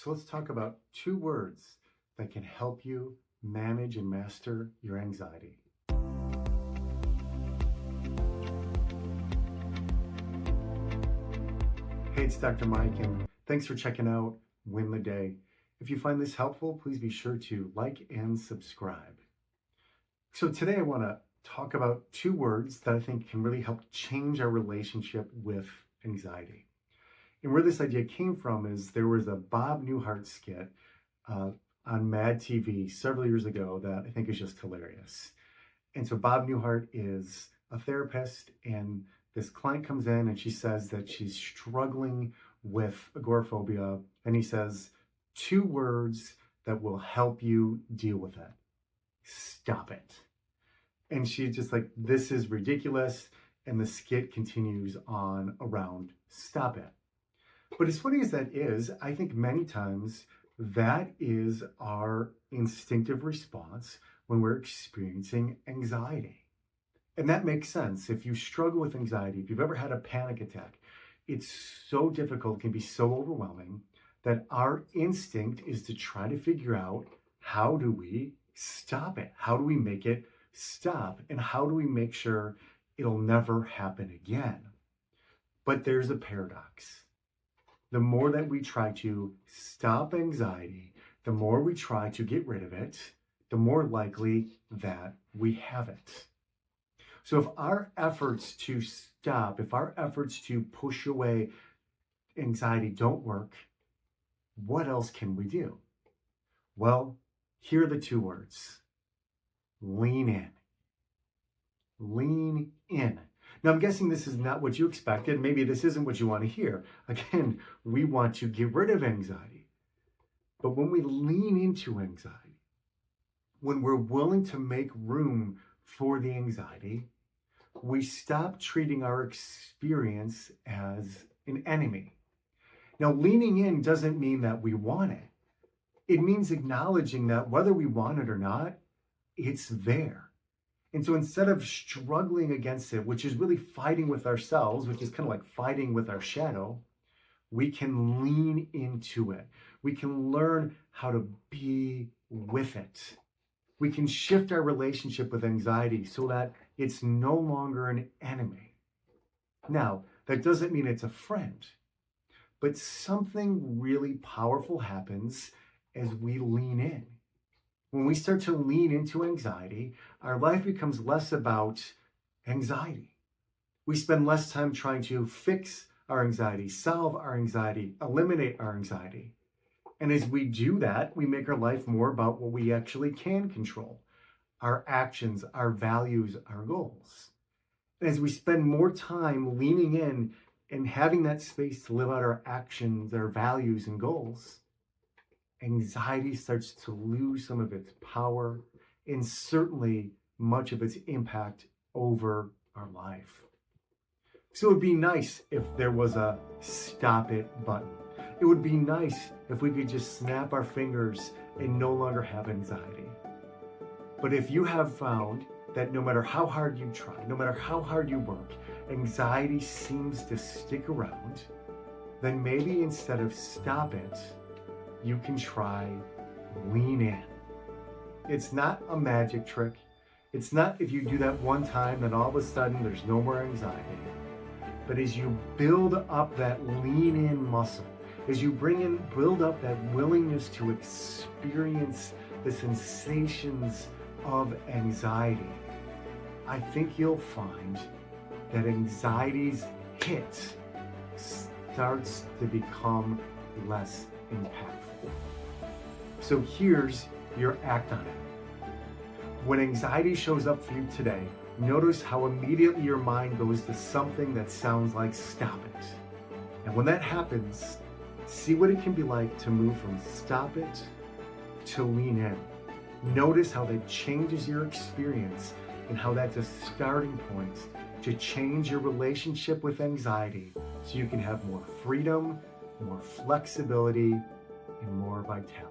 So let's talk about two words that can help you manage and master your anxiety. Hey, it's Dr. Mike, and thanks for checking out Win the Day. If you find this helpful, please be sure to like and subscribe. So today I want to talk about two words that I think can really help change our relationship with anxiety. And where this idea came from is there was a Bob Newhart skit on Mad TV several years ago that I think is just hilarious. And so Bob Newhart is a therapist, and this client comes in and she says that she's struggling with agoraphobia. And he says, two words that will help you deal with it. Stop it. And she's just like, this is ridiculous. And the skit continues on around stop it. But as funny as that is, I think many times that is our instinctive response when we're experiencing anxiety. And that makes sense. If you struggle with anxiety, if you've ever had a panic attack, it's so difficult, it can be so overwhelming that our instinct is to try to figure out, how do we stop it? How do we make it stop? And how do we make sure it'll never happen again? But there's a paradox. The more that we try to stop anxiety, the more we try to get rid of it, the more likely that we have it. So if our efforts to stop, if our efforts to push away anxiety don't work, what else can we do? Well, here are the two words. Lean in. Lean in. Now, I'm guessing this is not what you expected. Maybe this isn't what you want to hear. Again, we want to get rid of anxiety. But when we lean into anxiety, when we're willing to make room for the anxiety, we stop treating our experience as an enemy. Now, leaning in doesn't mean that we want it. It means acknowledging that whether we want it or not, it's there. And so instead of struggling against it, which is really fighting with ourselves, which is kind of like fighting with our shadow, we can lean into it. We can learn how to be with it. We can shift our relationship with anxiety so that it's no longer an enemy. Now, that doesn't mean it's a friend, but something really powerful happens as we lean in. When we start to lean into anxiety, our life becomes less about anxiety. We spend less time trying to fix our anxiety, solve our anxiety, eliminate our anxiety. And as we do that, we make our life more about what we actually can control, our actions, our values, our goals. And as we spend more time leaning in and having that space to live out our actions, our values, and goals, anxiety starts to lose some of its power and certainly much of its impact over our life. So it would be nice if there was a stop it button. It would be nice if we could just snap our fingers and no longer have anxiety. But if you have found that no matter how hard you try, no matter how hard you work, anxiety seems to stick around, then maybe instead of stop it, you can try lean in. It's not a magic trick. It's not if you do that one time, then all of a sudden there's no more anxiety. But as you build up that lean in muscle, as you build up that willingness to experience the sensations of anxiety, I think you'll find that anxiety's hit starts to become less impactful. So here's your act on it. When anxiety shows up for you today, notice how immediately your mind goes to something that sounds like stop it. And when that happens, see what it can be like to move from stop it to lean in. Notice how that changes your experience and how that's a starting point to change your relationship with anxiety so you can have more freedom, more flexibility, and more vitality.